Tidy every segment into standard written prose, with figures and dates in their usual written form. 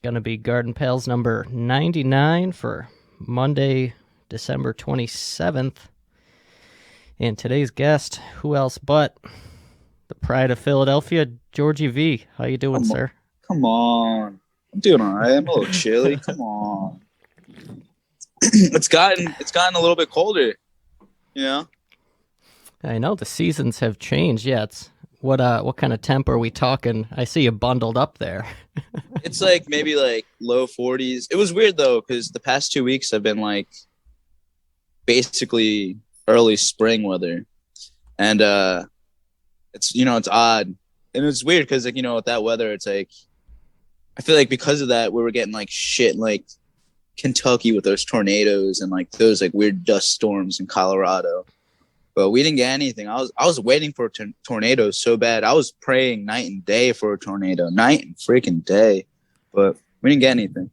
going to be Garden Pals number 99 for Monday, December 27th. And today's guest, who else but the pride of Philadelphia, Georgey V. How you doing, sir? Come on. I'm doing all right. I'm a little chilly. Come on. It's gotten a little bit colder, you know? I know the seasons have changed. Yeah, it's what kind of temp are we talking? I see you bundled up there. It's like maybe like low 40s. It was weird though, because the past 2 weeks have been like basically early spring weather. And it's odd. And it's weird because like, with that weather, it's like I feel like because of that, we were getting like shit in, like Kentucky with those tornadoes and like those like weird dust storms in Colorado. But we didn't get anything. I was waiting for a tornado so bad. I was praying night and day for a tornado, night and freaking day. But we didn't get anything.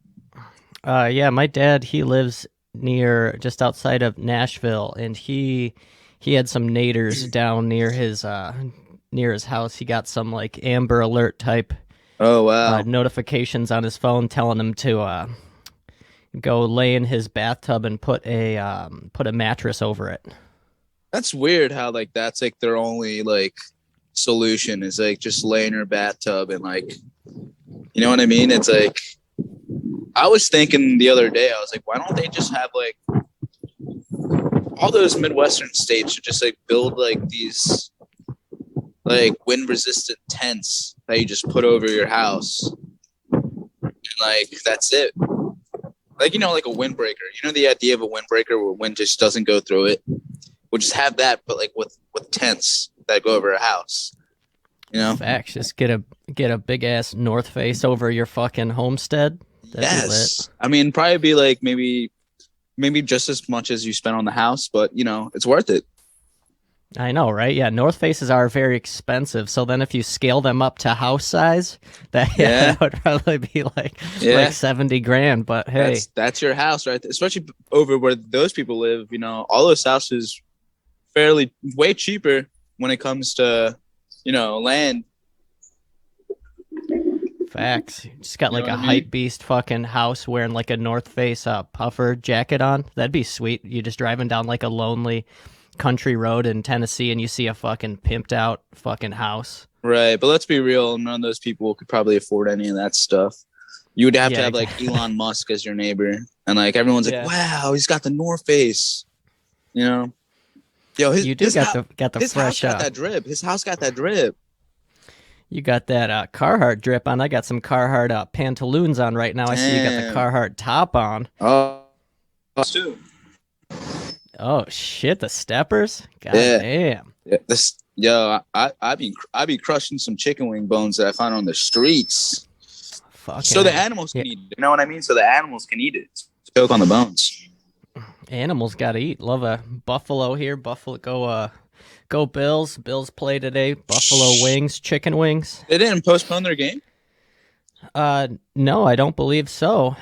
Yeah, my dad, he lives just outside of Nashville, and he had some naders down near his house. He got some like Amber Alert type notifications on his phone telling him to go lay in his bathtub and put a mattress over it. That's weird how like that's like their only like solution is like just lay in your bathtub and like, you know what I mean? It's like I was thinking the other day, I was like, why don't they just have like all those Midwestern states should just like build like these like wind resistant tents that you just put over your house. And like that's it. Like, like a windbreaker. The idea of a windbreaker where wind just doesn't go through it. We'll just have that, but like with tents that go over a house. Facts. Just get a big ass North Face over your fucking homestead. That'd be lit. I mean, probably be like maybe just as much as you spend on the house, but it's worth it. I know, right? Yeah, North Faces are very expensive. So then if you scale them up to house size, that would probably be like $70,000. But hey, that's your house, right? Especially over where those people live. All those houses fairly way cheaper when it comes to land. Facts. Just got like a hype beast fucking house wearing like a North Face puffer jacket on. That'd be sweet. You just driving down like a lonely country road in Tennessee and you see a fucking pimped out fucking house. Right, but let's be real, none of those people could probably afford any of that stuff. You would have to have like Elon Musk as your neighbor, and like everyone's like, "Wow, he's got the North Face," Yo, his got the his fresh. House got that drip. His house got that drip. You got that Carhartt drip on. I got some Carhartt pantaloons on right now. I see you got the Carhartt top on. Oh, us too. Oh shit, the steppers. God damn. Yeah, I be crushing some chicken wing bones that I found on the streets. So the animals can eat it. You know what I mean? So the animals can eat it. Choke on the bones. Animals gotta eat. Love a buffalo here. Buffalo go Bills. Bills play today. Buffalo wings, chicken wings. They didn't postpone their game? No, I don't believe so.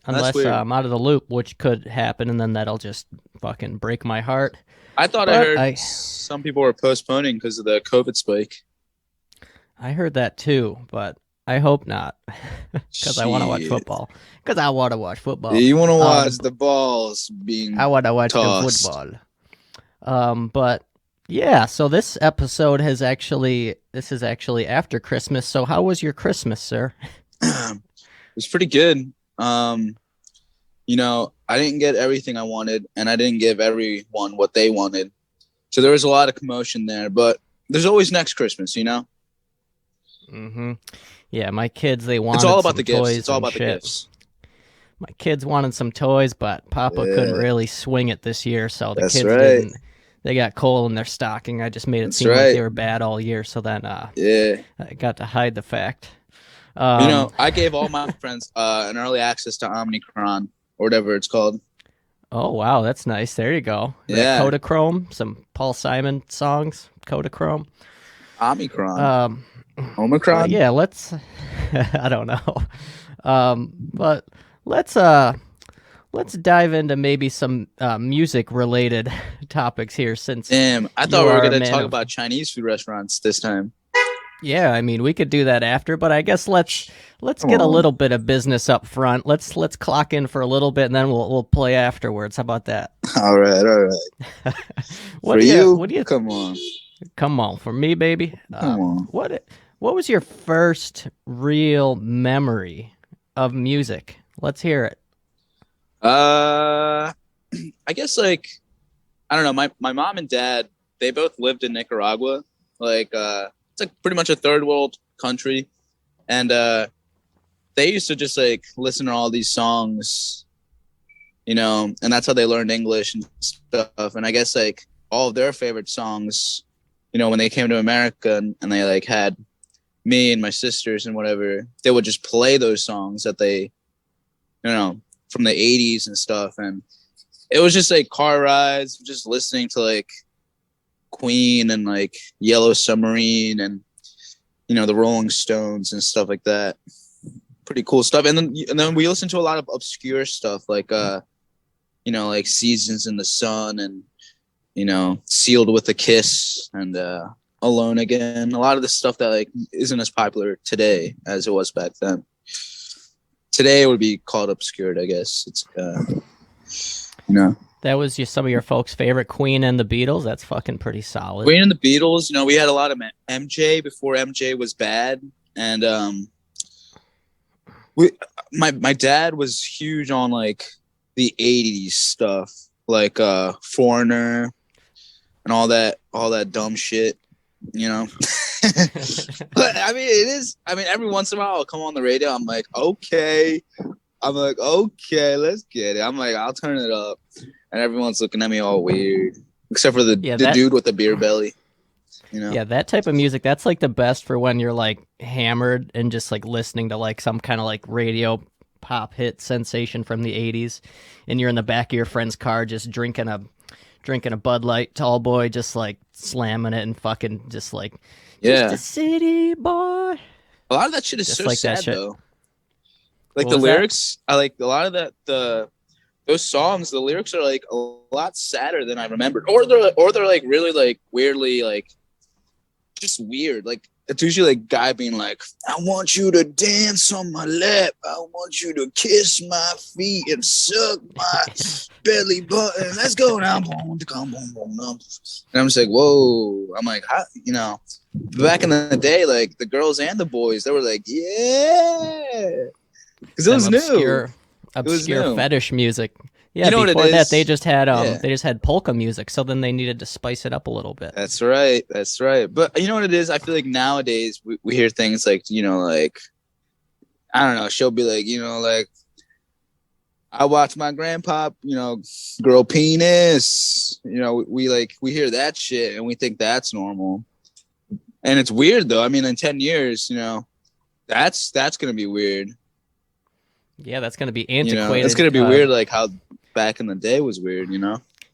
Unless I'm out of the loop, which could happen, and then that'll just fucking break my heart. I thought I heard some people were postponing because of the COVID spike. I heard that too, but I hope not, because I want to watch football. You want to watch the balls being I want to watch tossed. the football. But yeah, so this episode is actually after Christmas. So how was your Christmas, sir? It was pretty good. I didn't get everything I wanted, and I didn't give everyone what they wanted. So there was a lot of commotion there, but there's always next Christmas, Mm-hmm. Yeah, my kids, they wanted It's all about the toys. gifts. It's all about the gifts. My kids wanted some toys, but Papa couldn't really swing it this year, so the kids didn't. They got coal in their stocking. I just made it seem like they were bad all year, so then I got to hide the fact. I gave all my friends an early access to Omnicron, or whatever it's called. Oh, wow, that's nice. There you go. Yeah. Kodachrome, some Paul Simon songs, Kodachrome. Omicron. Omicron? Yeah, let's... I don't know. But let's dive into maybe some music-related topics here since... Damn, I thought we were going to talk about Chinese food restaurants this time. Yeah, I mean, we could do that after, but I guess let's Come get a on. little bit of business up front. Let's clock in for a little bit, and then we'll play afterwards. How about that? All right, all right. What For do you you, what do you come on, come on for me, baby? come on. What was your first real memory of music? Let's hear it. Uh, I guess like I don't know. My mom and dad, they both lived in Nicaragua. Like it's like pretty much a third world country, and they used to just like listen to all these songs, and that's how they learned English and stuff. And I guess like all of their favorite songs, when they came to America and they like had me and my sisters and whatever, they would just play those songs that they, from the 80s and stuff. And it was just like car rides, just listening to like Queen and like Yellow Submarine and, the Rolling Stones and stuff like that. Pretty cool stuff. And then we listened to a lot of obscure stuff like, like Seasons in the Sun and, Sealed with a Kiss and Alone Again. A lot of the stuff that like isn't as popular today as it was back then. Today it would be called obscured, I guess. It's That was just some of your folks' favorite, Queen and the Beatles. That's fucking pretty solid. Queen and the Beatles. We had a lot of MJ before MJ was bad, and my dad was huge on like the '80s stuff, like Foreigner and all that dumb shit. But I mean, it is. I mean, every once in a while, I'll come on the radio. I'm like, okay. Let's get it. I'm like, I'll turn it up, and everyone's looking at me all weird, except for the dude with the beer belly. Yeah, that type of music, that's like the best for when you're like hammered and just like listening to like some kind of like radio pop hit sensation from the 80s, and you're in the back of your friend's car just drinking a Bud Light tall boy, just like slamming it and fucking just like, just a city boy. A lot of that shit is just so like sad that shit. though. Like What the was lyrics, I like a lot of those songs. The lyrics are like a lot sadder than I remembered, or they're like really like weirdly like just weird. Like it's usually like guy being like, "I want you to dance on my lap. I want you to kiss my feet and suck my belly button. Let's go now, boom, boom, boom, boom." And I'm just like, whoa. I'm like, how, back in the day, like the girls and the boys, they were like, yeah. Because it was obscure new. fetish music. Yeah, what it before that is? they just had polka music, so then they needed to spice it up a little bit. That's right. But you know what it is? I feel like nowadays we hear things like, like, I don't know, she'll be like, like, I watch my grandpa, grow penis. We hear that shit and we think that's normal. And it's weird though. I mean, in 10 years, that's going to be weird. Yeah, that's going to be antiquated. It's going to be weird, like how back in the day was weird,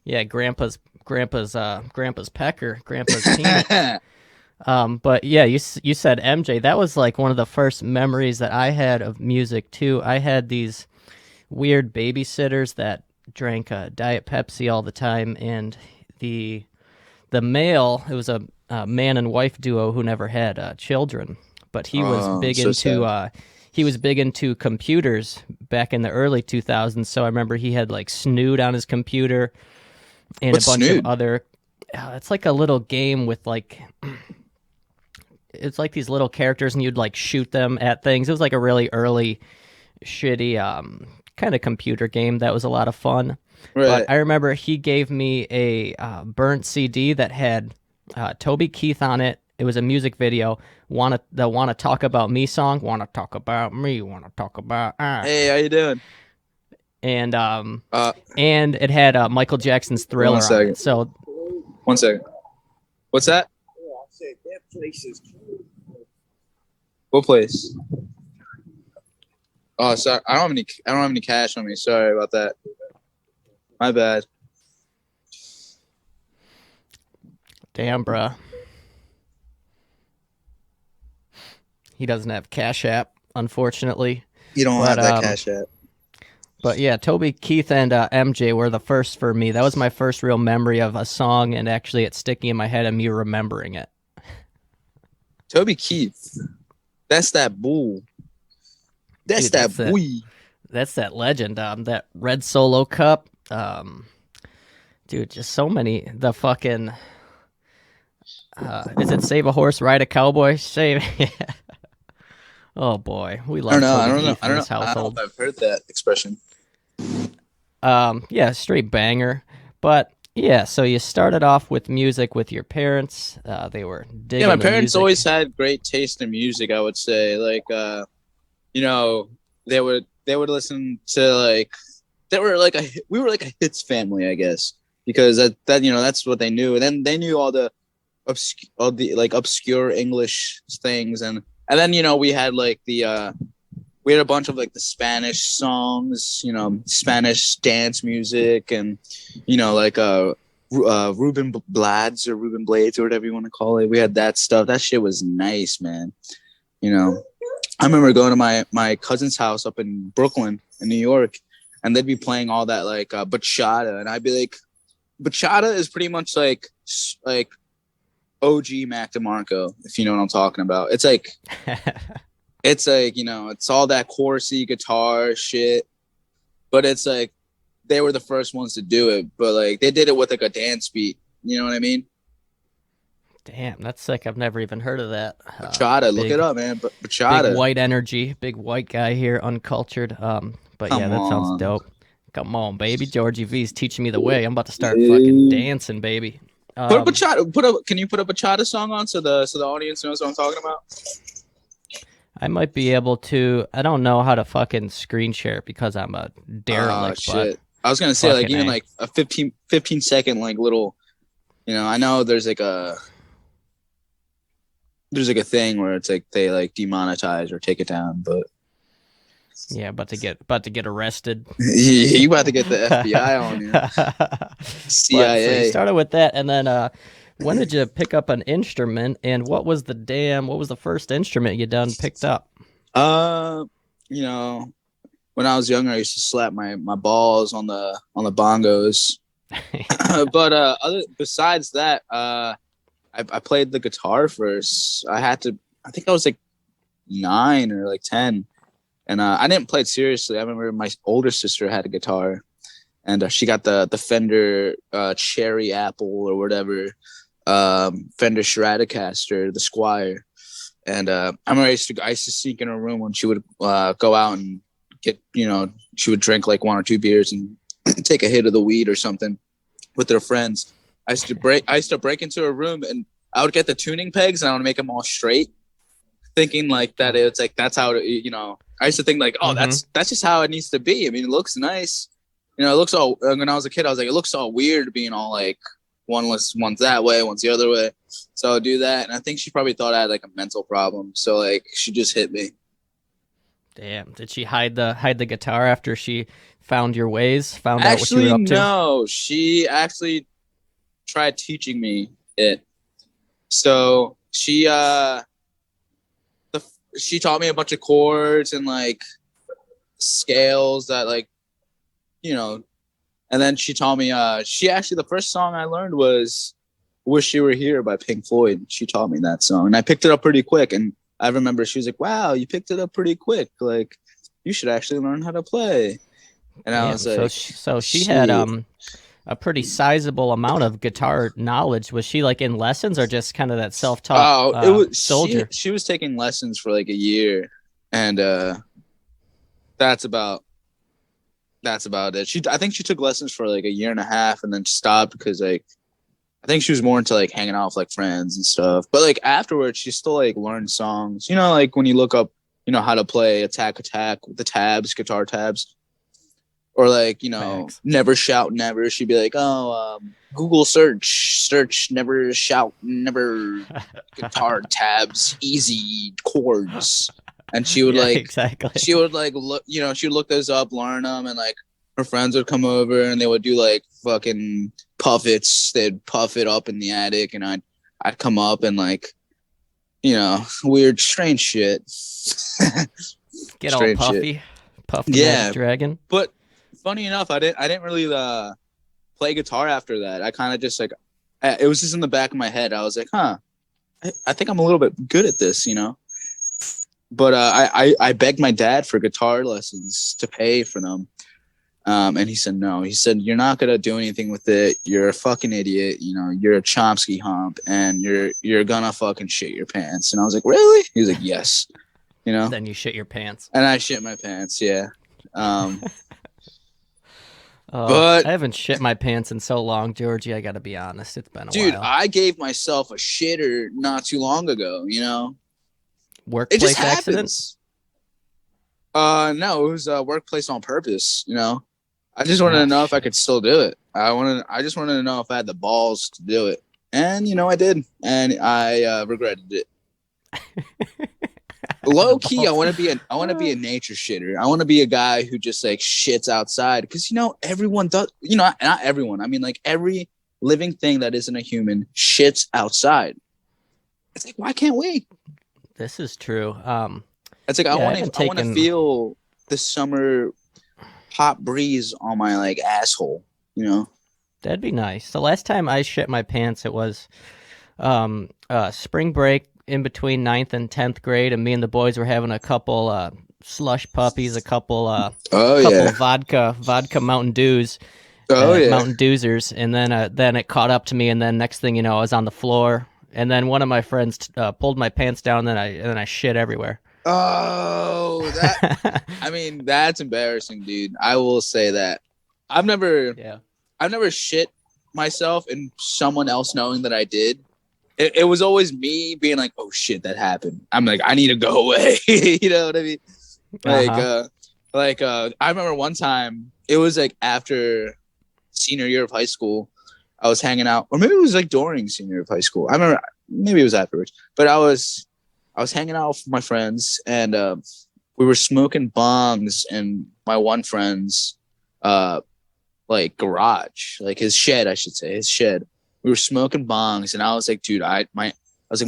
Yeah, grandpa's pecker, grandpa's peanut. But yeah, you said MJ. That was like one of the first memories that I had of music too. I had these weird babysitters that drank Diet Pepsi all the time, and the male, it was a man and wife duo who never had children, but he was big into he was big into computers back in the early 2000s. So I remember he had like Snood on his computer and What's a bunch Snood? of other. It's like a little game with like, it's like these little characters and you'd like shoot them at things. It was like a really early, shitty kind of computer game that was a lot of fun. Right. But I remember he gave me a burnt CD that had Toby Keith on it. It was a music video. The "Wanna Talk About Me" song. Wanna talk about me? Wanna talk about? Hey, how you doing? And it had Michael Jackson's Thriller on it. So 1 second. What's that? I said that place is cool. What place? Oh, sorry. I don't have any cash on me. Sorry about that. My bad. damn, bruh. He doesn't have Cash App, unfortunately. You don't have that Cash App. But yeah, Toby Keith and MJ were the first for me. That was my first real memory of a song, and actually it's sticking in my head and me remembering it. Toby Keith. That's that bull. That's Dude, that boy. That's that legend. That red Solo Cup. Dude, just so many. The fucking. Is it save a horse, ride a cowboy? Save. Oh boy, we I don't love know. I Toby don't know. Keith I in don't know. this I don't know household. if I've heard that expression. Yeah, straight banger. But yeah, so you started off with music with your parents. They were Yeah, my digging the parents music. always had great taste in music. I would say, like, you know, they would listen to like they were like we were like a hits family, I guess, because that that's what they knew, and then they knew all the like obscure English things, and then we had like we had a bunch of like the Spanish songs, Spanish dance music, and like Ruben Blades or Ruben Blades or whatever you want to call it. We had that stuff. That shit was nice, man. I remember going to my cousin's house up in Brooklyn in New York, and they'd be playing all that like bachata, and I'd be like, bachata is pretty much like OG Mac DeMarco, if you know what I'm talking about. It's like it's all that chorusy guitar shit, but it's like they were the first ones to do it, but like they did it with like a dance beat. You know what I mean? Damn, that's sick. I've never even heard of that. Bachata, look it Big, up, man. big Bachata. white energy, big white guy here, uncultured. But yeah, Come that sounds on. dope. Come on, baby. Georgie V's teaching me the way. I'm about to start fucking Hey. dancing, baby. Put a bachata. Can you put a bachata song on so the audience knows what I'm talking about? I might be able to. I don't know how to fucking screen share because I'm a derelict. But Shit. I was gonna say like fucking even A. like a 15 second like little. I know there's like a thing where it's like they like demonetize or take it down, but Yeah, about to get arrested. you about to get the FBI on you. But so you CIA. started with that, and then when did you pick up an instrument? And what was the first instrument you done picked up? You know, when I was younger, I used to slap my balls on the bongos. But besides that, I played the guitar first. I think I was like 9 or like 10, and I didn't play it seriously. I remember my older sister had a guitar, and she got the Fender Cherry Apple or whatever, Fender Stratocaster, the Squire. And I remember I used to sneak in her room when she would go out and get, she would drink like 1 or 2 beers and take a hit of the weed or something with her friends. I used to break into her room, and I would get the tuning pegs and I would make them all straight, thinking like that. It's like that's how I used to think like, oh, that's just how it needs to be. I mean, it looks nice. It looks all. When I was a kid, I was like, it looks all weird being all like one's that way, one's the other way. So I'll do that, and I think she probably thought I had like a mental problem. So like she just hit me. Damn, did she hide the guitar after she found your ways? Found out what Actually, you were up to? no. She actually tried teaching me it. So she she taught me a bunch of chords and like scales that like and then she taught me she actually the first song I learned was Wish You Were Here by Pink Floyd. She taught me that song and I picked it up pretty quick, and I remember she was like, wow, you picked it up pretty quick, like you should actually learn how to play. And I was like, so she had a pretty sizable amount of guitar knowledge. Was she like in lessons or just kind of that self-taught it was soldier? she was taking lessons for like a year, and that's about it. I think she took lessons for like a year and a half and then stopped because like I think she was more into like hanging out with like friends and stuff. But like afterwards, she still like learned songs. Like when you look up, how to play Attack with the tabs, guitar tabs, or like Facts. Never Shout Never. She'd be like, oh, Google search Never Shout Never guitar tabs, easy chords. And she would exactly. she would like look, she would look those up, learn them, and like her friends would come over and they would do like fucking puffets. They'd puff it up in the attic, and I'd come up and like, weird, strange shit. Get strange all puffy, shit. puffy Yeah, dragon. But funny enough, I didn't really play guitar after that. I kind of just like, it was just in the back of my head. I was like, I I think I'm a little bit good at this, But I begged my dad for guitar lessons to pay for them. And he said, no. He said, you're not going to do anything with it. You're a fucking idiot. You're a Chomsky hump, and you're going to fucking shit your pants. And I was like, really? He was like, yes. Then you shit your pants. And I shit my pants, yeah. But I haven't shit my pants in so long, Georgie. I got to be honest. It's been a while. Dude, I gave myself a shitter not too long ago, Workplace it just accident? No, it was a workplace on purpose, I just wanted to know if I could still do it. I just wanted to know if I had the balls to do it. And, I did. And I regretted it. Low key, I want to be a nature shitter. I want to be a guy who just like shits outside because everyone does. Not everyone. I mean, like every living thing that isn't a human shits outside. It's like, why can't we? This is true. It's like I want to feel the summer hot breeze on my like asshole. That'd be nice. The last time I shit my pants, it was spring break. In between 9th and 10th grade, and me and the boys were having a couple slush puppies, a couple vodka Mountain Dews, Mountain Dewsers, and then it caught up to me, and then next thing you know, I was on the floor, and then one of my friends pulled my pants down, and then I shit everywhere. Oh, that I mean, that's embarrassing, dude. I will say that I've never shit myself and someone else knowing that I did. It was always me being like, oh shit, that happened. I'm like, I need to go away. You know what I mean? Like, I remember one time it was like after senior year of high school, I was hanging out, or maybe it was like during senior year of high school. I remember maybe it was afterwards, but I was hanging out with my friends, and we were smoking bongs in my one friend's like garage, like his shed, I should say, his shed. We were smoking bongs, and I was like, dude, my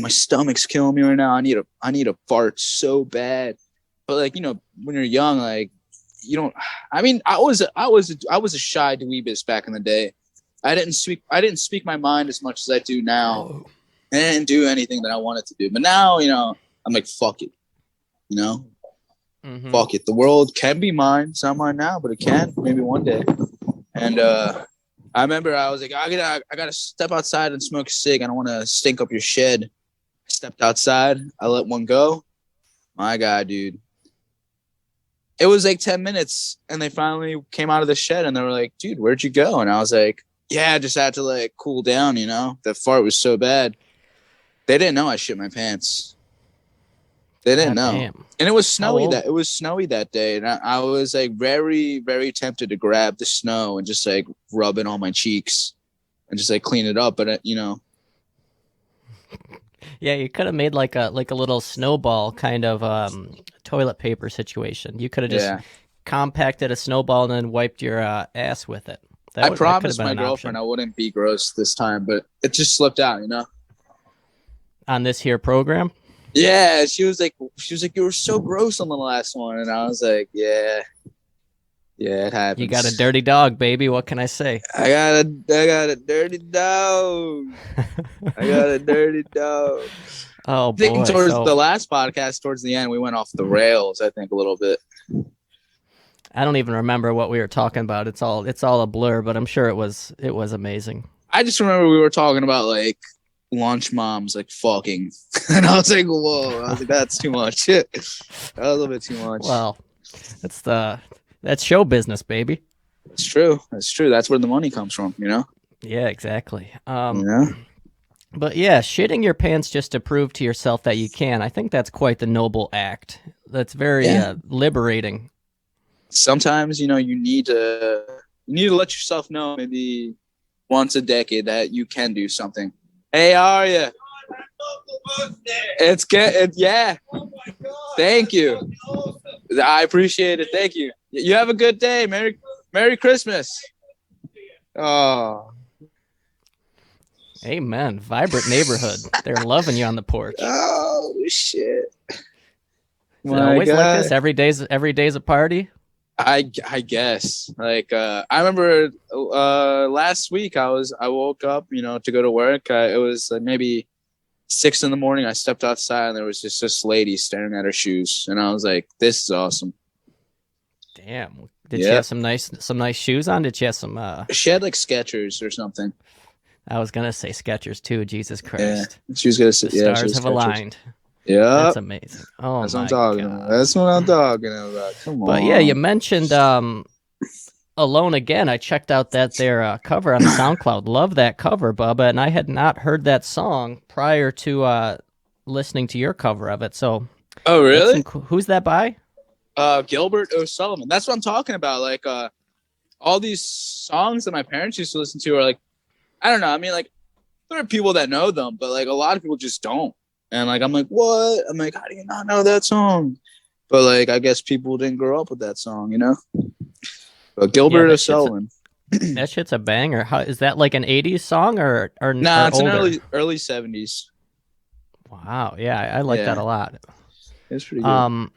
stomach's killing me right now. I need a fart so bad. But like, when you're young, like you don't. I mean, I was a shy dweebus back in the day. I didn't speak my mind as much as I do now. And I didn't do anything that I wanted to do. But now, I'm like, fuck it. Fuck it. The world can be mine. It's not mine now, but it can maybe one day. And I remember I was like, I gotta step outside and smoke a cig. I don't want to stink up your shed. I stepped outside. I let one go. My God, dude. It was like 10 minutes, and they finally came out of the shed, and they were like, dude, where'd you go? And I was like, yeah, I just had to like cool down, That fart was so bad. They didn't know I shit my pants. They didn't know. Damn. And it was snowy that day. And I was like very, very tempted to grab the snow and just like rub it on my cheeks and just like clean it up. But Yeah, you could have made like a little snowball kind of toilet paper situation. You could have just compacted a snowball and then wiped your ass with it. I promised my girlfriend I wouldn't be gross this time, but it just slipped out, On this here program? Yeah, she was like, you were so gross on the last one, and I was like, yeah, it happens. You got a dirty dog, baby. What can I say? I got a dirty dog. I got a dirty dog. Oh boy! Towards the last podcast, towards the end, we went off the rails. I think a little bit. I don't even remember what we were talking about. It's all a blur, but I'm sure it was amazing. I just remember we were talking about like lunch moms like fucking, and I was like, whoa, I was like, that's too much. That was a little bit too much. Well, that's show business, baby. It's true. That's where the money comes from, Yeah, exactly. But yeah, shitting your pants just to prove to yourself that you can, I think that's quite the noble act. That's very liberating. Sometimes, you need to let yourself know maybe once a decade that you can do something. Hey, how are you? It's good. Yeah. Oh my God. Thank you. I appreciate it. Thank you. You have a good day. Merry Christmas. Oh. Amen. Vibrant neighborhood. They're loving you on the porch. Oh shit. Is it always like this? Every day's a party? I guess. Like I remember last week I woke up, to go to work. It was maybe 6 in the morning, I stepped outside and there was just this lady staring at her shoes, and I was like, "This is awesome." Damn. Did she have some nice shoes on? Did she have some? She had like Skechers or something. I was gonna say Skechers too. Jesus Christ. Yeah, she was gonna say, the yeah, stars have Skechers. aligned. Yeah, That's amazing. Oh that's my what I'm talking God. about. That's what I'm talking about. Come on. But yeah, you mentioned Alone Again. I checked out their cover on SoundCloud. Love that cover, Bubba, and I had not heard that song prior to listening to your cover of it. So, oh really? Who's that by? Gilbert O'Sullivan. That's what I'm talking about. Like, all these songs that my parents used to listen to are like, I don't know. I mean, like, there are people that know them, but like a lot of people just don't. And like, I'm like, what? I'm like, how do you not know that song? But like, I guess people didn't grow up with that song, you know? But Gilbert O'Sullivan. That shit's a banger. How is that, like an 80s song or Nah, it's older? an early 70s. Wow. Yeah, I like that a lot. It's pretty good.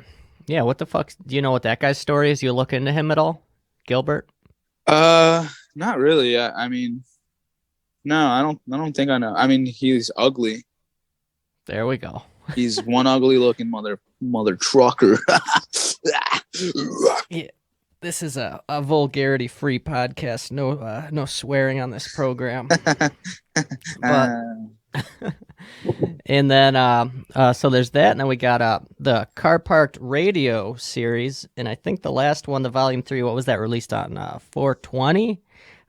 Yeah, what the fuck? Do you know what that guy's story is? You look into him at all? Gilbert? Not really. I mean, no, I don't think I know. I mean, he's ugly. There we go. He's one ugly looking mother trucker. Yeah. This is a vulgarity free podcast. No swearing on this program. But and then so there's that, and then we got the Car Parked Radio series, and I think the last one, the volume 3, what was that, released on 4/20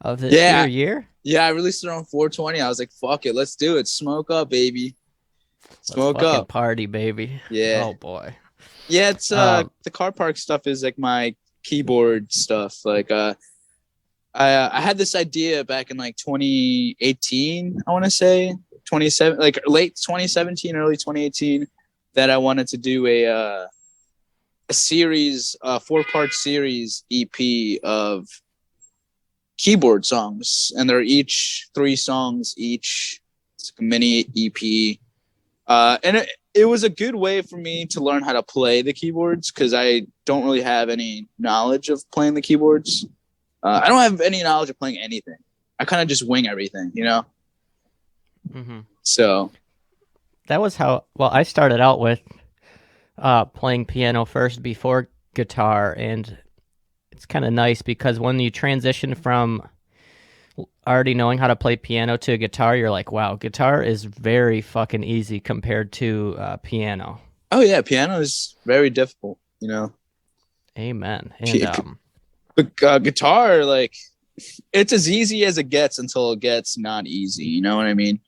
of this year? Yeah, I released it on 4/20. I was like, fuck it, let's do it. Smoke up, baby. Smoke up. Party, baby. Yeah. Oh boy. Yeah, it's the Car Park stuff is like my keyboard stuff. Like I had this idea back in like 2018, I want to say 27, like late 2017, early 2018, that I wanted to do a series, a 4-part series EP of keyboard songs, and they're each 3 songs each. It's like a mini EP, and it was a good way for me to learn how to play the keyboards, because I don't really have any knowledge of playing the keyboards. I don't have any knowledge of playing anything. I kind of just wing everything, you know? Mm-hmm. So that was how, well, I started out with playing piano first before guitar, and it's kind of nice because when you transition from already knowing how to play piano to guitar, you're like, wow, guitar is very fucking easy compared to piano. Oh yeah, piano is very difficult, you know? Amen. And but guitar, like, it's as easy as it gets until it gets not easy, you know what I mean?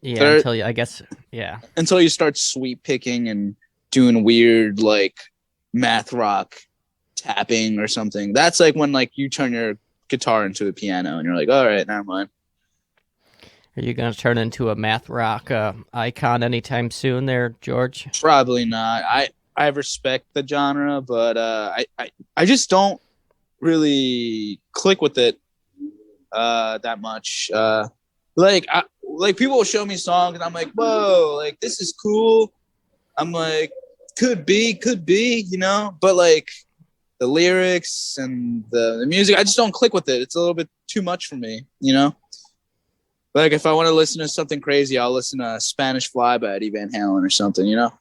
Yeah, until you, I guess, yeah. Until you start sweep picking and doing weird, like, math rock tapping or something. That's like when, like, you turn your guitar into a piano and you're like, all right, never mind. Are you going to turn into a math rock icon anytime soon there, George? Probably not. I respect the genre, but I just don't really click with it that much. Like people will show me songs and I'm like, whoa, like this is cool. I'm like, could be, you know, but like the lyrics and the music, I just don't click with it. It's a little bit too much for me, you know? Like if I want to listen to something crazy, I'll listen to Spanish Fly by Eddie Van Halen or something, you know?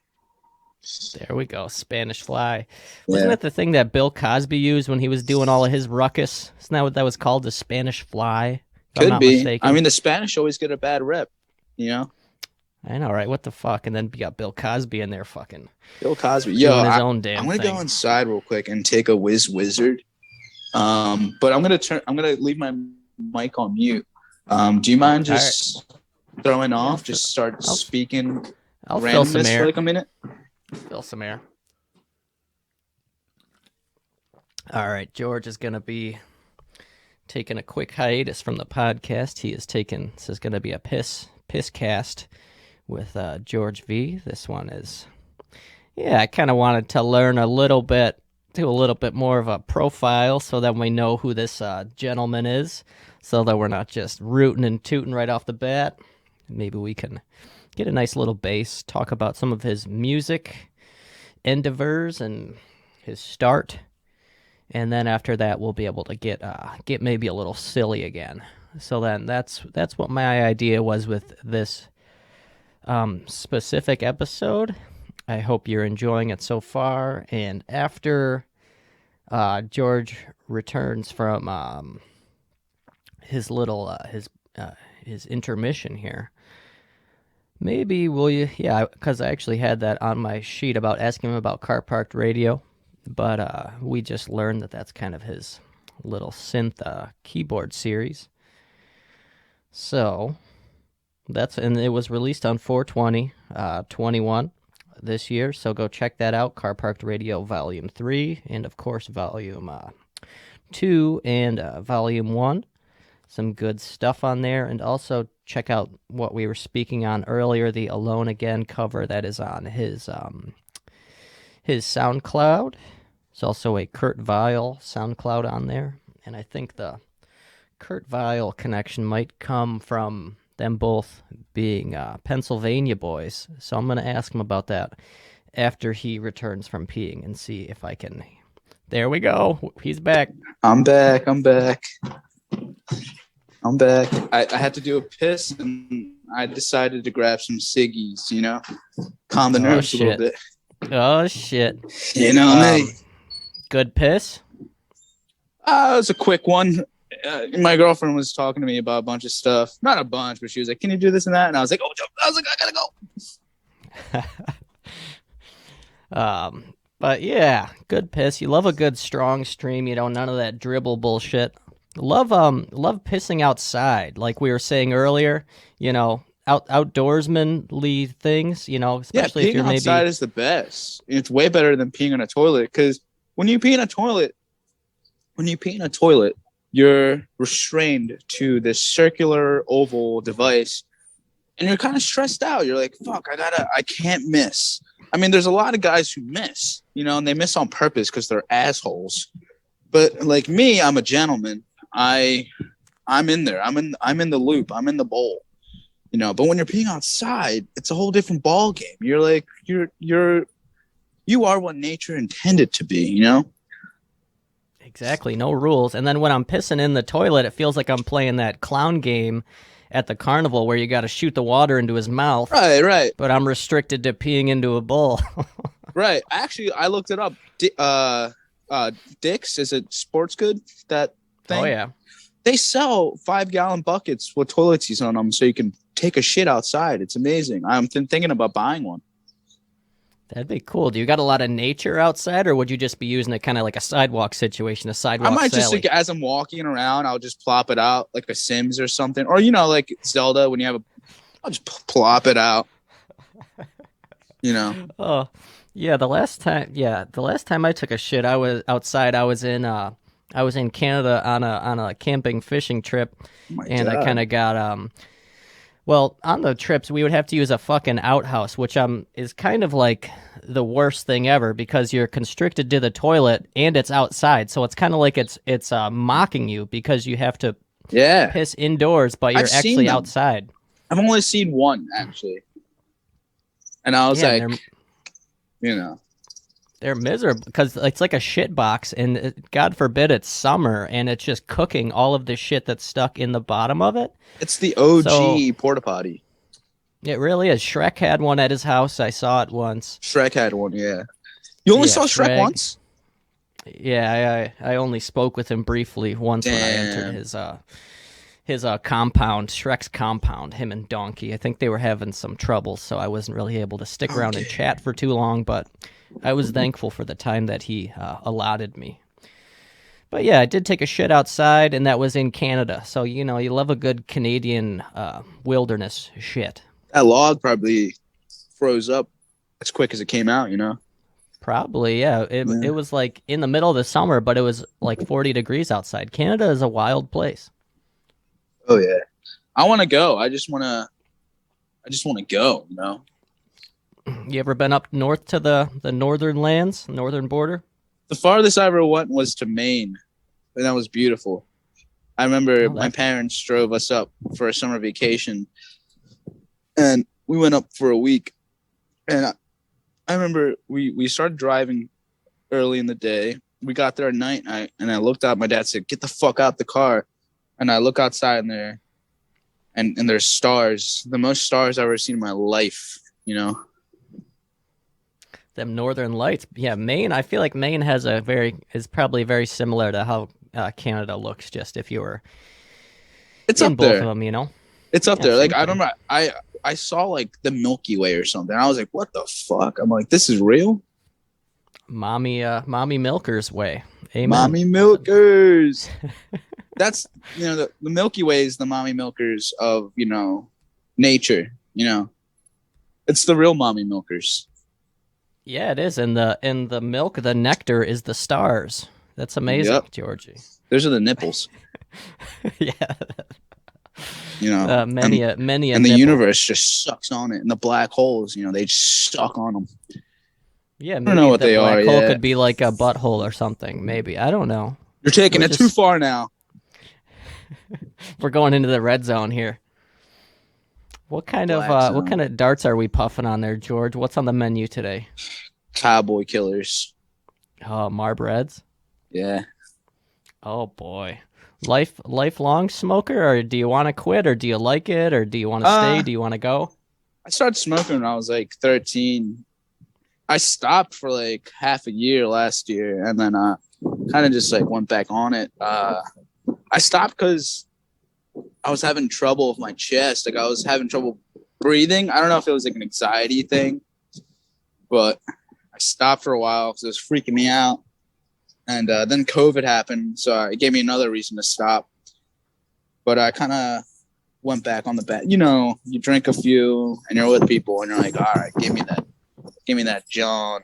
There we go, Spanish Fly. Wasn't that the thing that Bill Cosby used when he was doing all of his ruckus? Isn't that what that was called, the Spanish Fly? Could be. Mistaken. I mean, the Spanish always get a bad rep, you know? I know, right? What the fuck? And then you got Bill Cosby in there fucking Bill Cosby. Doing his own damn I'm gonna thing. go inside real quick and take a Wizard. But I'm gonna leave my mic on mute. Do you mind just throwing off? Just start speaking randomness for like a minute? Fill some air. All right, George is going to be taking a quick hiatus from the podcast. This is going to be a piss cast with George V. This one is, I kind of wanted to learn do a little bit more of a profile so that we know who this gentleman is, so that we're not just rooting and tooting right off the bat. Maybe we can get a nice little base, talk about some of his music endeavors and his start, and then after that we'll be able to get maybe a little silly again. So then that's what my idea was with this specific episode. I hope you're enjoying it so far. And after George returns from his little his intermission here, maybe will you? Yeah, because I actually had that on my sheet about asking him about Car Parked Radio, but we just learned that that's kind of his little synth keyboard series. So and it was released on 4/20/21 this year. So go check that out. Car Parked Radio Volume 3, and of course Volume 2 and Volume 1. Some good stuff on there. And also check out what we were speaking on earlier, the Alone Again cover that is on his SoundCloud. There's also a Kurt Vile SoundCloud on there. And I think the Kurt Vile connection might come from them both being Pennsylvania boys. So I'm going to ask him about that after he returns from peeing and see if I can. There we go. He's back. I'm back. I had to do a piss, and I decided to grab some ciggies, calm the nerves a little bit. Oh, shit. You know me. Good piss? It was a quick one. My girlfriend was talking to me about a bunch of stuff. Not a bunch, but she was like, "Can you do this and that?" And I was like, "I gotta go." But yeah, good piss. You love a good strong stream. You know, none of that dribble bullshit. Love pissing outside, like we were saying earlier. Outdoorsmanly things. Especially if you're peeing outside is the best. It's way better than peeing in a toilet, because when you pee in a toilet, you're restrained to this circular oval device, and you're kind of stressed out. You're like, fuck, I can't miss. I mean, there's a lot of guys who miss, and they miss on purpose because they're assholes. But like me, I'm a gentleman. I'm in there. I'm in the loop. I'm in the bowl. But when you're peeing outside, it's a whole different ball game. You're like, you are what nature intended to be, Exactly, no rules. And then when I'm pissing in the toilet, it feels like I'm playing that clown game at the carnival where you got to shoot the water into his mouth. Right. But I'm restricted to peeing into a bowl. Right. Actually, I looked it up. Dick's, is it sports good? That thing? Oh, yeah. They sell 5-gallon buckets with toilet seats on them so you can take a shit outside. It's amazing. I'm thinking about buying one. That'd be cool. Do you got a lot of nature outside, or would you just be using it kind of like a sidewalk situation, a sidewalk I might Sally? just, like, as I'm walking around, I'll just plop it out like a Sims or something. Or, like Zelda, when you have I'll just plop it out. Oh, yeah. The last time I took a shit, I was outside. I was in Canada on a camping fishing trip, and God. I kind of got Well, on the trips, we would have to use a fucking outhouse, which is kind of like the worst thing ever, because you're constricted to the toilet and it's outside. So it's kind of like it's mocking you, because you have to piss indoors, but you're actually outside. I've only seen one, actually. And I was They're miserable, because it's like a shit box, and God forbid it's summer, and it's just cooking all of the shit that's stuck in the bottom of it. It's the OG porta potty. It really is. Shrek had one at his house. I saw it once. Shrek had one, yeah. You only saw Shrek once? Yeah, I only spoke with him briefly once. Damn. When I entered his compound, Shrek's compound, him and Donkey. I think they were having some trouble, so I wasn't really able to stick around and chat for too long, but I was thankful for the time that he allotted me. But yeah, I did take a shit outside, and that was in Canada. So, you love a good Canadian wilderness shit. That log probably froze up as quick as it came out, Probably, yeah. It was like in the middle of the summer, but it was like 40 degrees outside. Canada is a wild place. Oh, yeah. I want to go. I just want to go, You ever been up north to the northern lands, northern border? The farthest I ever went was to Maine, and that was beautiful. I remember my parents drove us up for a summer vacation, and we went up for a week. And I remember we started driving early in the day. We got there at night, and I looked out. My dad said, "Get the fuck out the car." And I look outside in there, and there's stars, the most stars I've ever seen in my life. You know, Them northern lights. Yeah, Maine. I feel like Maine is probably very similar to how Canada looks. Just if you were it's in up both of there. them, you know. It's up Yeah, there. same Like I thing. remember, I saw like the Milky Way or something. I was like, what the fuck? I'm like, this is real. Mommy Milker's way. Amen. Mommy milkers. That's the Milky Way is the mommy milkers of nature. It's the real mommy milkers. Yeah, it is. And the milk, the nectar is the stars. That's amazing, Yep. Georgie. Those are the nipples. Yeah. And, Many a and the nipple. universe just sucks on it, and the black holes, they just suck on them. Yeah, maybe don't know what the they black are hole yet. could be like a butthole or something. Maybe, I don't know. You're taking it too far now. We're going into the red zone here. What kind of darts are we puffing on there, George? What's on the menu today? Cowboy killers. Oh, Marb Reds. Yeah. Oh boy. Lifelong smoker, or do you want to quit, or do you like it, or do you want to stay? Do you want to go? I started smoking when I was like 13. I stopped for like half a year last year, and then kind of just like went back on it. I stopped because I was having trouble with my chest. Like I was having trouble breathing. I don't know if it was like an anxiety thing, but I stopped for a while because it was freaking me out. And then COVID happened, so it gave me another reason to stop. But I kind of went back on the bat. You drink a few, and you're with people, and you're like, all right, give me that John.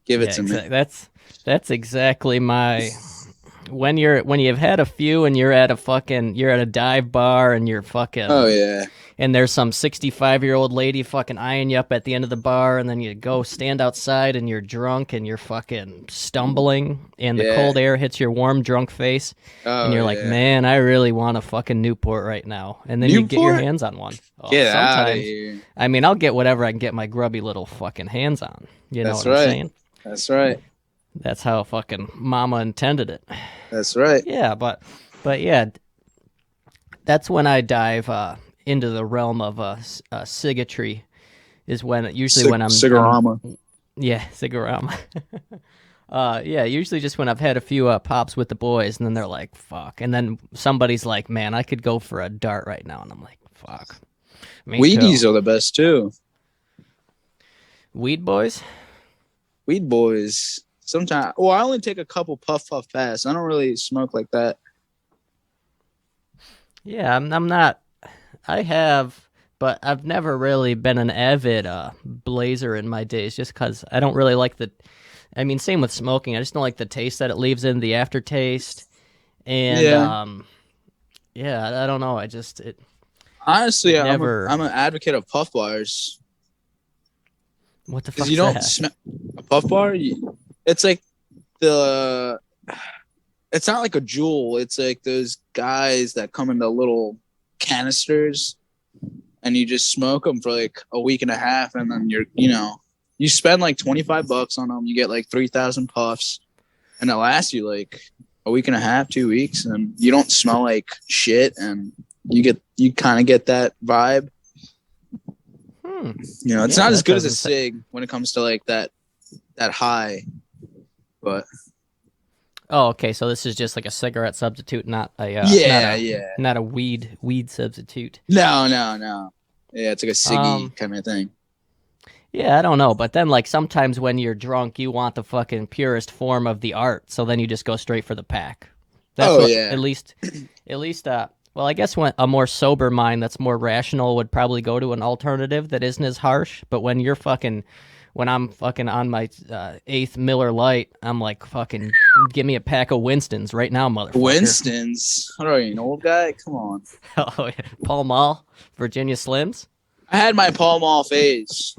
Give it to me. That's exactly my. When you've had a few and you're at a dive bar and you're fucking. Oh yeah. And there's some 65-year-old lady fucking eyeing you up at the end of the bar, and then you go stand outside and you're drunk and you're fucking stumbling, and the cold air hits your warm, drunk face, and you're like, man, I really want a fucking Newport right now. And then you get your hands on one. Oh, get out of sometimes. here. I mean, I'll get whatever I can get my grubby little fucking hands on. You know what I'm saying? That's right. That's how fucking mama intended it. That's right. Yeah, but yeah, that's when I dive into the realm of cigatry, is when usually when I'm cigarama. Cigarama. Yeah, usually just when I've had a few pops with the boys, and then they're like, "Fuck," and then somebody's like, "Man, I could go for a dart right now," and I'm like, "Fuck." Weedies are the best too. Weed boys. Weed boys. Sometimes, I only take a couple puff pass. I don't really smoke like that. Yeah, I'm not. I have, but I've never really been an avid blazer in my days, just because I don't really like the. I mean, same with smoking. I just don't like the taste that it leaves in, the aftertaste, and I don't know. Honestly, I'm never. an advocate of puff bars. What the fuck? You don't smell a puff bar. It's like it's not like a jewel. It's like those guys that come in the little canisters, and you just smoke them for like a week and a half, and then you spend like $25 on them. You get like 3,000 puffs, and it lasts you like a week and a half, 2 weeks, and you don't smell like shit, and you kind of get that vibe. It's not as good as a cig when it comes to like that high, but. Oh, okay. So this is just like a cigarette substitute, not a not a weed substitute. No. Yeah, it's like a ciggy kind of thing. Yeah, I don't know, but then like sometimes when you're drunk, you want the fucking purest form of the art, so then you just go straight for the pack. At least. Well, I guess when a more sober mind that's more rational would probably go to an alternative that isn't as harsh. But when I'm fucking on my 8th Miller Lite, I'm like, fucking give me a pack of Winstons right now, motherfucker. Winstons? What are you, an old guy? Come on. Oh, yeah. Pall Mall, Virginia Slims. I had my Pall Mall phase.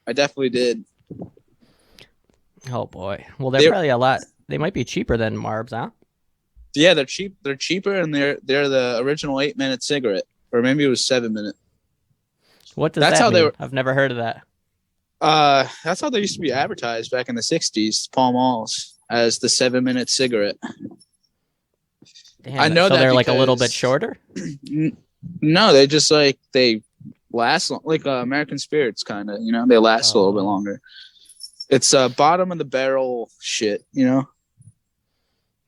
I definitely did. Oh boy. Well, they're probably a lot. They might be cheaper than Marbs, huh? Yeah, they're cheap. They're cheaper, and they're the original 8-minute cigarette, or maybe it was 7-minute. What does that mean? I've never heard of that. That's how they used to be advertised back in the 60s, Pall Malls, as the 7-minute cigarette. Damn, I know so that they're like a little bit shorter? No, they just like they last like American spirits, kind of. You know, they last a little bit Oh. longer. It's bottom of the barrel shit. You know.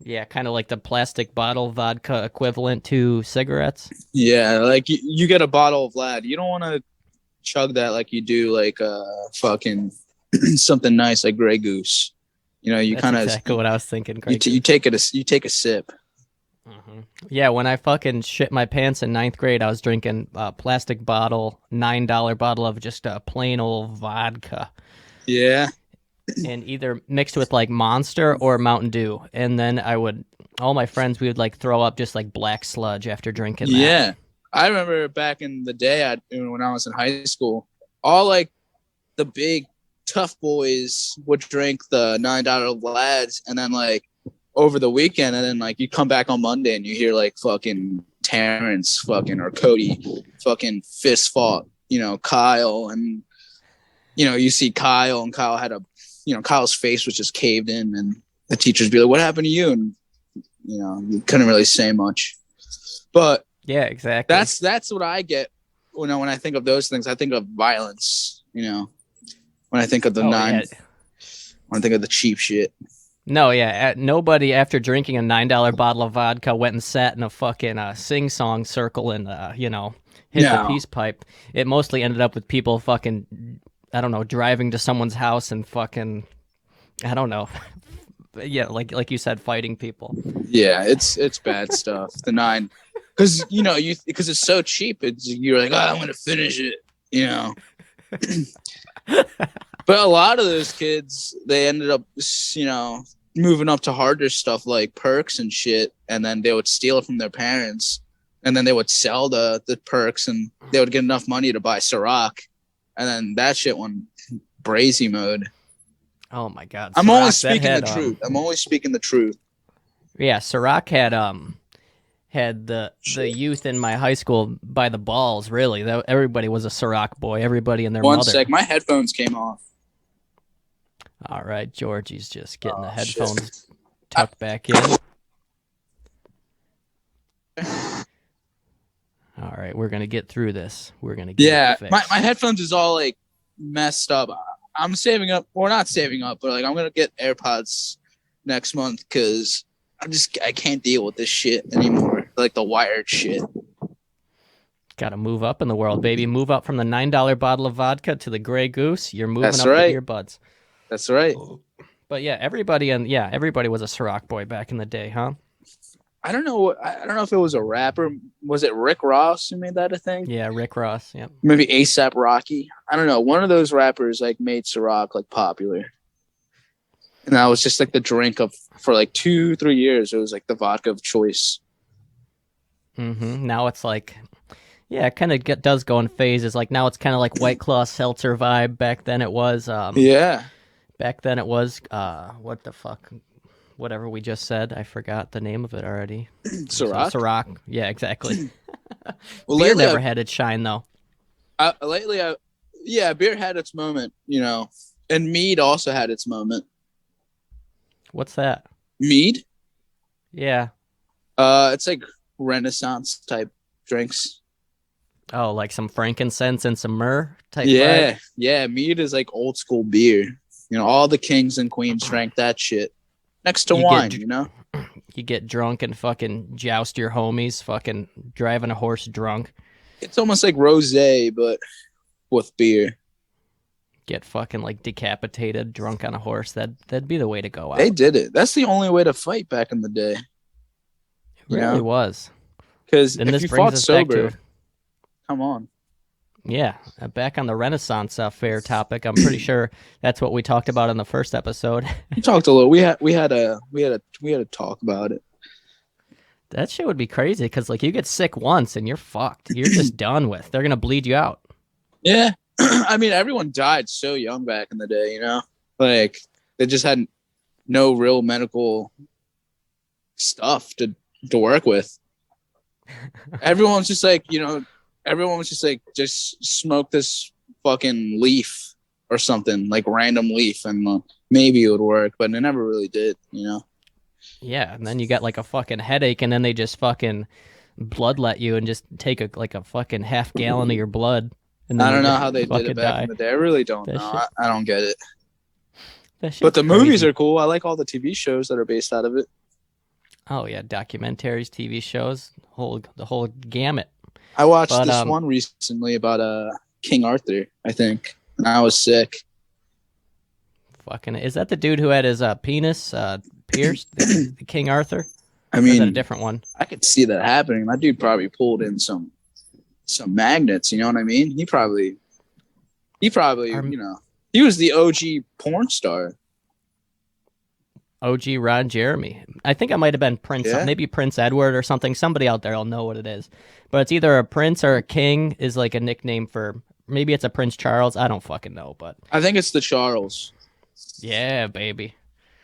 Yeah, kind of like the plastic bottle vodka equivalent to cigarettes. Yeah, like you get a bottle of Vlad. You don't want to chug that like you do like fucking something nice like Grey Goose. You know, you That's kind of exactly what I was thinking, you, Greg. you take it you take a sip. Yeah, when I fucking shit my pants in ninth grade, I was drinking a plastic bottle, $9 bottle of just a plain old vodka, Yeah, and either mixed with like Monster or Mountain Dew. And then all my friends, we would like throw up just like black sludge after drinking that. yeah. I remember back in the day, when I was in high school, all like the big tough boys would drink the $9 Vlads, and then like over the weekend, and then like you come back on Monday and you hear like fucking Terrence fucking or Cody fucking fist fought, you know, Kyle, and you know, you see Kyle, and Kyle had Kyle's face was just caved in, and the teachers be like, "What happened to you?" And you know, you couldn't really say much. But Yeah, exactly. that's what I get when I think of those things. I think of violence, you know. When I think of the Yeah. when I think of the cheap shit. No, yeah. Nobody after drinking a $9 bottle of vodka went and sat in a fucking sing-song circle and hit the No. peace pipe. It mostly ended up with people fucking, I don't know, driving to someone's house and fucking, I don't know. Yeah, like you said, fighting people. Yeah, it's bad stuff. The 9, because because it's so cheap. You're like, oh, I'm gonna finish it, you know. But a lot of those kids, they ended up, moving up to harder stuff like perks and shit, and then they would steal it from their parents, and then they would sell the perks, and they would get enough money to buy Ciroc, and then that shit went brazy mode. Oh my God. I'm only Ciroc, that speaking had, the truth. I'm only speaking the truth. Yeah, Ciroc had the youth in my high school by the balls, really. Everybody was a Ciroc boy, everybody and their One mother. sec, my headphones came off. All right, Georgie's just getting the shit. headphones tucked back in. All right, we're gonna get through this. We're gonna get Yeah, it fixed. my headphones is all like messed up. I'm saving up, or not saving up, but like I'm gonna get AirPods next month because I can't deal with this shit anymore. Like the wired shit. Got to move up in the world, baby. Move up from the $9 bottle of vodka to the Grey Goose. You're moving That's up right. the earbuds. That's right. But yeah, everybody was a Ciroc boy back in the day, huh? I don't know if it was a rapper. Was it Rick Ross who made that a thing? Yeah, Rick Ross. Yeah. Maybe ASAP Rocky. I don't know. One of those rappers like made Ciroc like popular. And that was just like the drink for like 2-3 years. It was like the vodka of choice. Now it's like, yeah, it kind of does go in phases. Like now it's kind of like White Claw seltzer vibe. Back then it was, Yeah. Back then it was, what the fuck, whatever we just said. I forgot the name of it already. Ciroc. So, Ciroc. Yeah, exactly. Well, Beer lately never had its shine though. Beer had its moment, and mead also had its moment. What's that? Mead? Yeah. It's like Renaissance type drinks. Oh, like some frankincense and some myrrh type Yeah, vibe? yeah. Mead is like old school beer. All the kings and queens drank that shit next to wine. You get drunk and fucking joust your homies, fucking driving a horse drunk. It's almost like rosé, but with beer. Get fucking like decapitated, drunk on a horse. That'd be the way to go out. They did it. That's the only way to fight back in the day. It really was. Because And if this you brings fought us back sober, to, come on. yeah, back on the Renaissance fair topic. I'm pretty sure that's what we talked about in the first episode. We talked a little. We had a talk about it. That shit would be crazy because like you get sick once and you're fucked. You're just done with. They're gonna bleed you out. Yeah. I mean, everyone died so young back in the day, Like, they just had no real medical stuff to work with. Everyone was just like, just smoke this fucking leaf or something, like random leaf, and maybe it would work, but it never really did, Yeah, and then you got like a fucking headache, and then they just fucking bloodlet you and just take a fucking half gallon of your blood, and then I don't you're know gonna how they did fucking it back die. in the day. I really don't That know. shit- I don't get it. That shit's But the movies crazy. are cool. I like all the TV shows that are based out of it. Oh yeah, documentaries, TV shows, the whole gamut. I watched But, this one recently about King Arthur, I think, and I was sick. Fucking, is that the dude who had his penis pierced, the King Arthur? I Or is that a mean, different one? I could see that happening. That dude probably pulled in some magnets. You know what I mean? He probably, he was the OG porn star. OG Ron Jeremy. I think I might have been Prince, Yeah. maybe Prince Edward or something. Somebody out there will know what it is. But it's either a prince or a king is like a nickname for, maybe it's a Prince Charles. I don't fucking know, but I think it's the Charles. yeah, baby.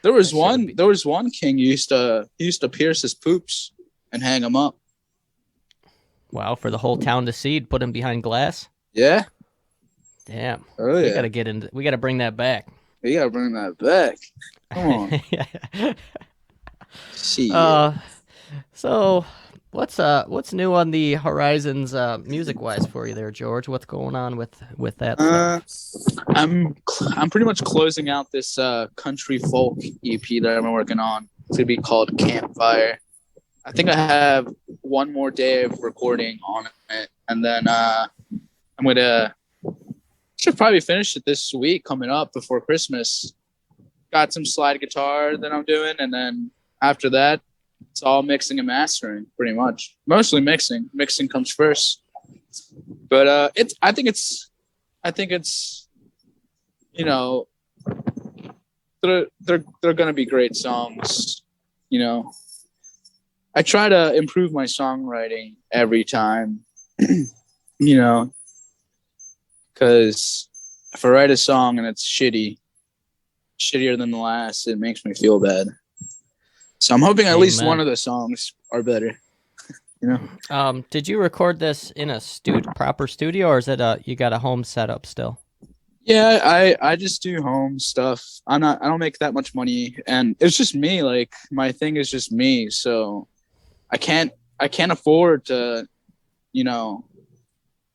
There was That shit would one. be- There was one king who used to pierce his poops and hang them up. Wow, for the whole town to see, put him behind glass. Yeah. Damn. Oh We yeah. gotta get into. We gotta bring that back. You gotta bring that back. Come on. See. So what's new on the horizons music wise for you there, George? What's going on with that stuff? I'm pretty much closing out this country folk EP that I've been working on to be called Campfire. I think I have one more day of recording on it, and then I'm gonna should probably finish it this week coming up before Christmas. Got some slide guitar that I'm doing, and then after that, it's all mixing and mastering, pretty much. Mostly mixing. Mixing comes first, but I think it's, you know, they're gonna be great songs. You know, I try to improve my songwriting every time. You know, because if I write a song and it's shittier than the last, it makes me feel bad. So I'm hoping at least Amen. one of the songs are better. Did you record this in a proper studio, or is it you got a home setup still? Yeah, I just do home stuff. I don't make that much money, and it's just me. Like, my thing is just me, so I can't afford to,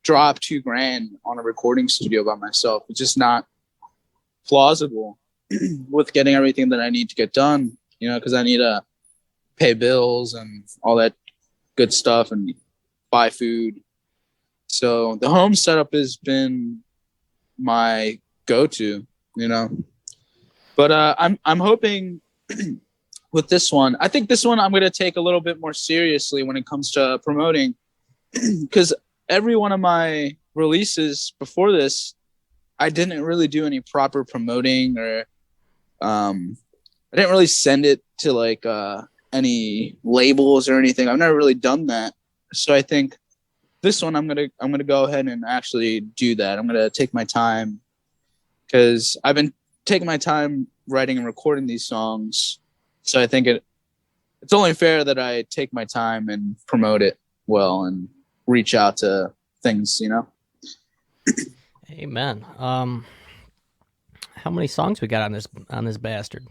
drop $2,000 on a recording studio by myself. It's just not plausible with getting everything that I need to get done. Because I need to pay bills and all that good stuff and buy food. So the home setup has been my go-to, but I'm hoping with this one, I think this one I'm going to take a little bit more seriously when it comes to promoting, because every one of my releases before this, I didn't really do any proper promoting, or I didn't really send it to like any labels or anything. I've never really done that. So I think this one I'm gonna go ahead and actually do that. I'm gonna take my time, because I've been taking my time writing and recording these songs. So I think it's only fair that I take my time and promote it well and reach out to things, Amen. How many songs we got on this bastard?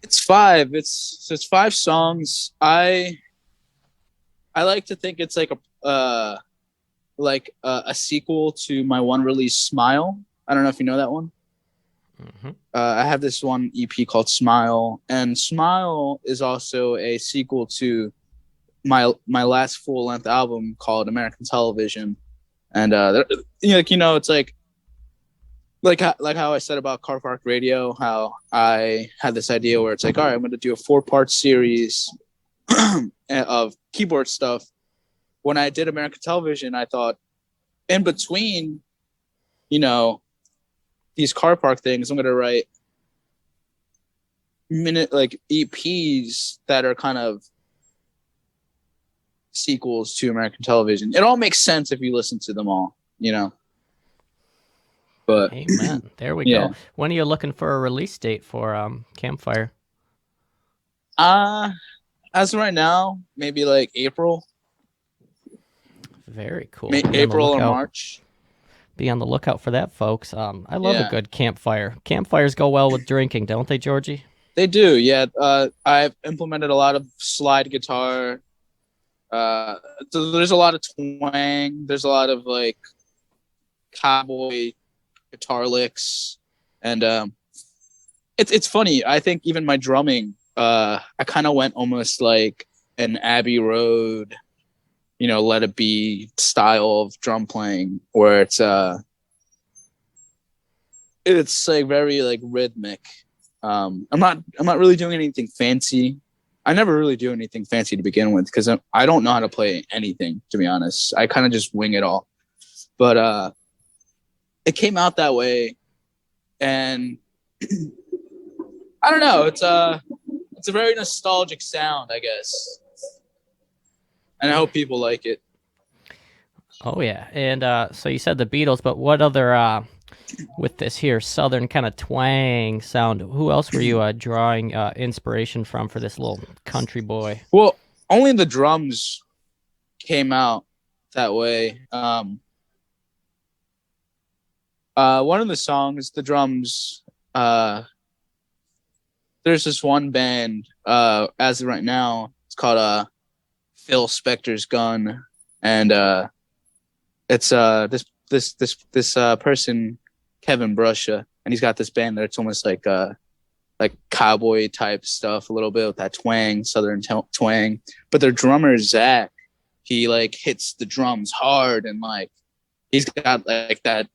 It's 5. It's 5 songs. I like to think it's like a sequel to my one release, Smile. I don't know if you know that one. Mm-hmm. I have this one EP called Smile, and Smile is also a sequel to my last full length album called American Television. And it's like how I said about Car Park Radio, how I had this idea where it's like, all right, I'm going to do a 4-part series of keyboard stuff. When I did American Television, I thought, in between, these Car Park things, I'm going to write EPs that are kind of sequels to American Television. It all makes sense if you listen to them all, But Amen. There we yeah. go. When are you looking for a release date for Campfire? As of right now, maybe like April. Very cool. April or March. Be on the lookout for that, folks. I love Yeah. a good campfire. Campfires go well with drinking, don't they, Georgie? They do, yeah. I've implemented a lot of slide guitar Uh, so there's a lot of twang. There's a lot of like cowboy guitar licks, and it's funny. I think even my drumming, I kind of went almost like an Abbey Road, Let It Be style of drum playing, where it's like very like rhythmic. I'm not really doing anything fancy. I never really do anything fancy to begin with because I don't know how to play anything, to be honest. I kind of just wing it all. But it came out that way, and I don't know. It's a very nostalgic sound, I guess, and I hope people like it. Oh yeah, and so you said the Beatles, but what other with this here southern kind of twang sound? Who else were you drawing inspiration from for this little country boy? Well, only the drums came out that way. One of the songs, the drums. There's this one band. As of right now, it's called Phil Spector's Gun, and it's this person, Kevin Brusha, and he's got this band that's almost like cowboy type stuff, a little bit with that twang, southern twang. But their drummer Zach, he like hits the drums hard, and like he's got like that,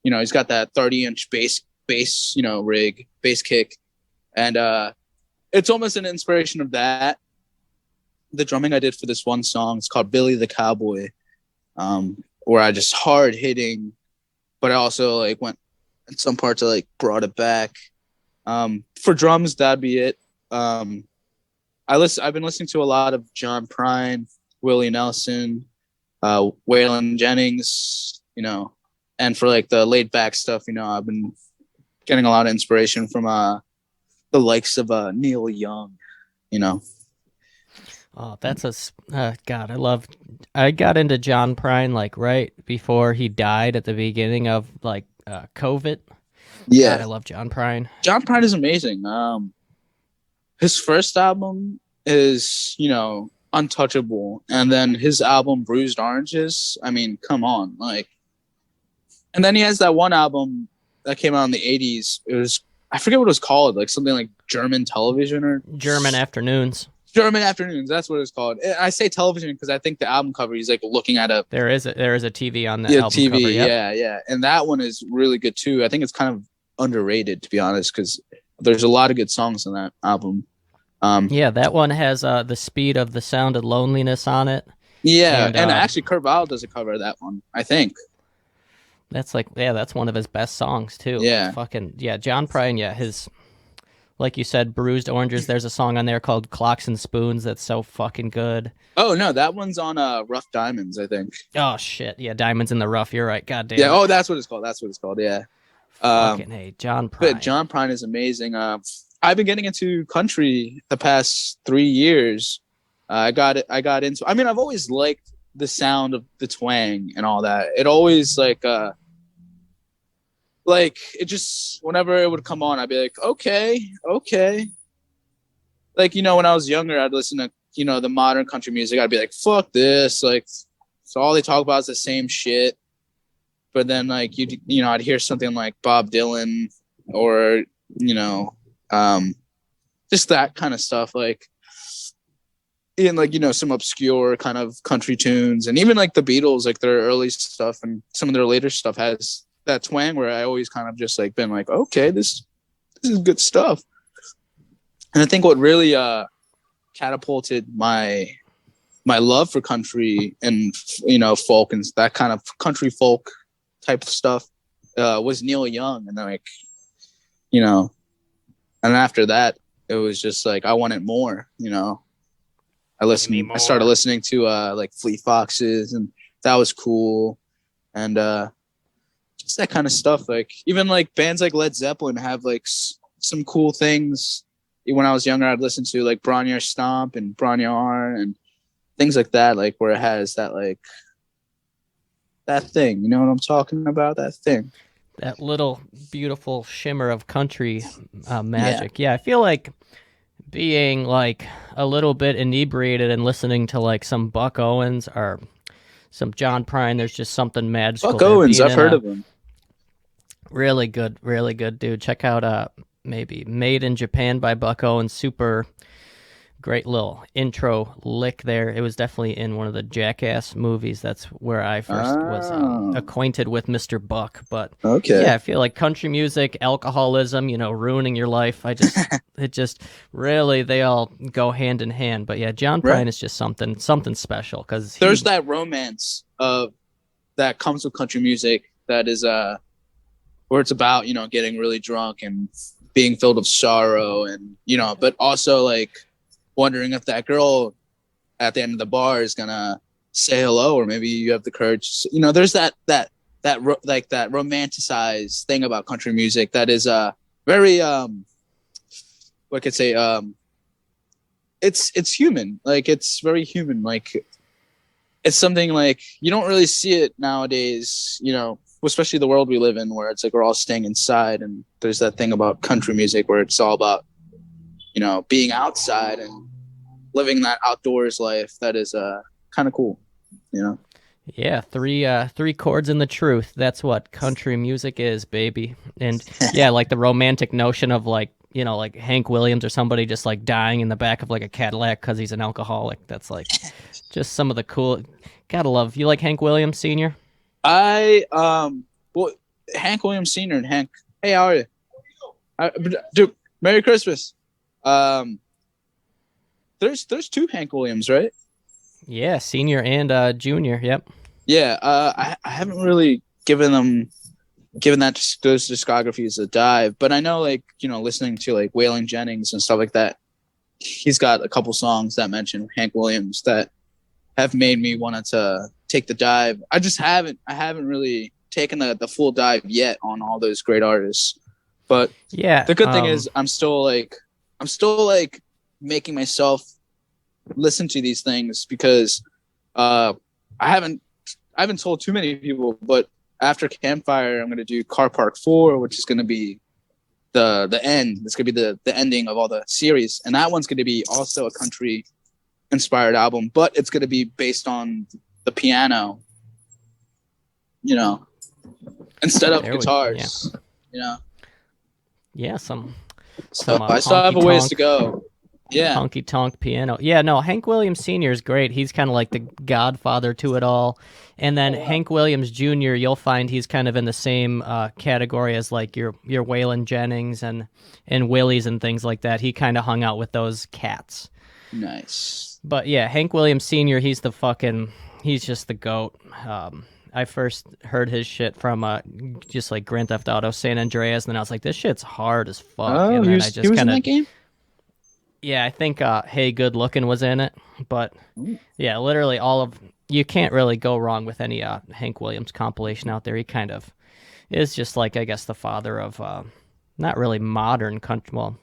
he's got that 30-inch bass, rig, bass kick, and it's almost an inspiration of that. The drumming I did for this one song, it's called Billy the Cowboy, where I just hard hitting, but I also like went in some parts I like brought it back. For drums, that'd be it. I've been listening to a lot of John Prine, Willie Nelson, Waylon Jennings, and for like the laid back stuff, I've been getting a lot of inspiration from the likes of Neil Young, Oh, that's God. I got into John Prine like right before he died at the beginning of like COVID. Yeah, God, I love John Prine. John Prine is amazing. His first album is, untouchable, and then his album Bruised Oranges. I mean, come on, like. And then he has that one album that came out in the '80s. I forget what it was called, like something like German Television or German Afternoons. German Afternoons. That's what it's called. I say television because I think the album cover, he's like looking at a there is a TV on that album TV. cover. Yep. Yeah, and that one is really good too. I think it's kind of underrated, to be honest, because there's a lot of good songs on that album. Yeah, that one has the Speed of the Sound of Loneliness on it. Yeah, and actually Kurt Weill does a cover of that one, I think. That's that's one of his best songs too. Yeah. John Prine, his, like you said, Bruised Oranges, there's a song on there called Clocks and Spoons that's so fucking good. Oh no, that one's on Rough Diamonds, I think. Oh shit, yeah, Diamonds in the Rough, you're right. God damn. Yeah, that's what it's called. Yeah. Fucking hey, John Prine. But John Prine is amazing. I've been getting into country the past 3 years. I got into. I mean, I've always liked the sound of the twang and all that. It always like it just, whenever it would come on, I'd be like, okay. Like, when I was younger, I'd listen to the modern country music. I'd be like, fuck this. Like, so all they talk about is the same shit. But then like I'd hear something like Bob Dylan or just that kind of stuff, like in like some obscure kind of country tunes, and even like the Beatles, like their early stuff and some of their later stuff has that twang where I always kind of just like been like, okay, this is good stuff. And I think what really catapulted my love for country and folk and that kind of country folk type of stuff was Neil Young, and like and after that it was just like I wanted more. I started listening to like Fleet Foxes, and that was cool, and just that kind of stuff. Like even like bands like Led Zeppelin have like some cool things. When I was younger, I'd listen to like Bronjar Stomp and Bronjar and things like that, like where it has that like that thing. You know what I'm talking about? That thing. That little beautiful shimmer of country magic. Yeah, I feel like being like a little bit inebriated and listening to like some Buck Owens or some John Prine. There's just something magical Buck there. Owens, Being I've in heard a of him. really good dude. Check out maybe Made in Japan by Buck Owens. Super great little intro lick there. It was definitely in one of the Jackass movies. That's where I first was acquainted with Mr. Buck. But Okay. yeah, I feel like country music, alcoholism, ruining your life. It just really, they all go hand in hand. But yeah, John Right. Prine is just something special because There's that romance of that comes with country music that is where it's about, getting really drunk and being filled with sorrow and, but also like wondering if that girl at the end of the bar is gonna say hello, or maybe you have the courage. There's that romanticized thing about country music that is very what could say it's human. Like it's very human. Like it's something like you don't really see it nowadays. Especially the world we live in, where it's like we're all staying inside, and there's that thing about country music where it's all about being outside and living that outdoors life that is kind of cool. Yeah, three chords in the truth. That's what country music is, baby. And yeah, like the romantic notion of like Hank Williams or somebody just like dying in the back of like a Cadillac because he's an alcoholic. That's like just some of the cool. Gotta love. You like Hank Williams Sr.? Well, Hank Williams Sr. and Hank. Hey, how are you? Dude, Merry Christmas. There's two Hank Williams, right? Yeah, senior and junior. Yep. Yeah. I haven't really given those discographies a dive, but I know listening to like Waylon Jennings and stuff like that. He's got a couple songs that mention Hank Williams that have made me want to take the dive. I haven't really taken the full dive yet on all those great artists. But yeah, the good thing is I'm still making myself listen to these things because I haven't told too many people, but after Campfire, I'm going to do Car Park 4, which is going to be the end. It's going to be the ending of all the series. And that one's going to be also a country inspired album, but it's going to be based on the piano, instead of guitars, Yeah, some I still have a ways to go. Yeah. Honky tonk piano. Yeah, no, Hank Williams Sr. is great. He's kind of like the godfather to it all. And then Hank Williams Jr., you'll find he's kind of in the same category as like your Waylon Jennings and Willies and things like that. He kind of hung out with those cats. Nice. But yeah, Hank Williams Sr., he's just the GOAT. I first heard his shit from just like Grand Theft Auto San Andreas, and then I was like, this shit's hard as fuck. Oh, and then he was in that game? Yeah, I think Hey Good Looking was in it. But yeah, literally you can't really go wrong with any Hank Williams compilation out there. He kind of is just like, I guess, the father of not really modern country. Well,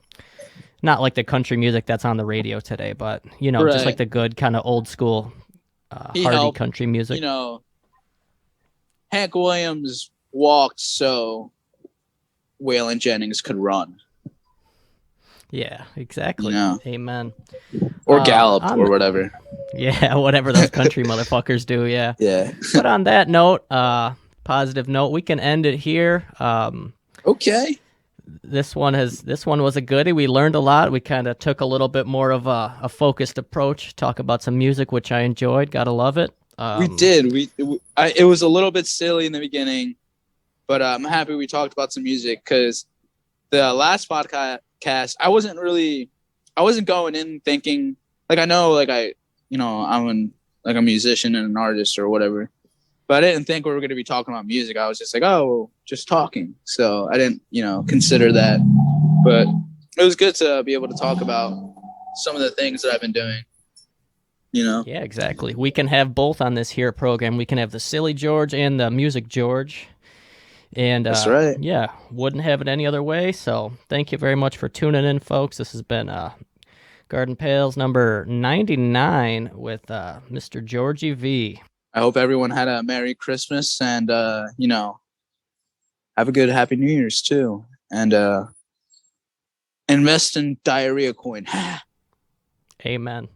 not like the country music that's on the radio today, but, Right. just like the good kind of old school hearty country music. Hank Williams walked so Waylon Jennings could run. Yeah, exactly. Amen. Or gallop or whatever. Yeah, whatever those country motherfuckers do, yeah. Yeah. But on that note, positive note, we can end it here. Okay. This one was a goodie. We learned a lot. We kind of took a little bit more of a focused approach, talk about some music, which I enjoyed. Gotta love it. We did. It was a little bit silly in the beginning, but I'm happy we talked about some music because the last podcast, I wasn't going in thinking like I know like I'm a musician and an artist or whatever, but I didn't think we were going to be talking about music. I was just like, just talking. So I didn't consider that, but it was good to be able to talk about some of the things that I've been doing. Yeah, exactly. We can have both on this here program. We can have the Silly George and the Music George. And that's right. Yeah, wouldn't have it any other way. So thank you very much for tuning in, folks. This has been Garden Pails number 99 with Mr. Georgey V. I hope everyone had a Merry Christmas and have a good Happy New Year's too. And Invest in diarrhea coin. Amen.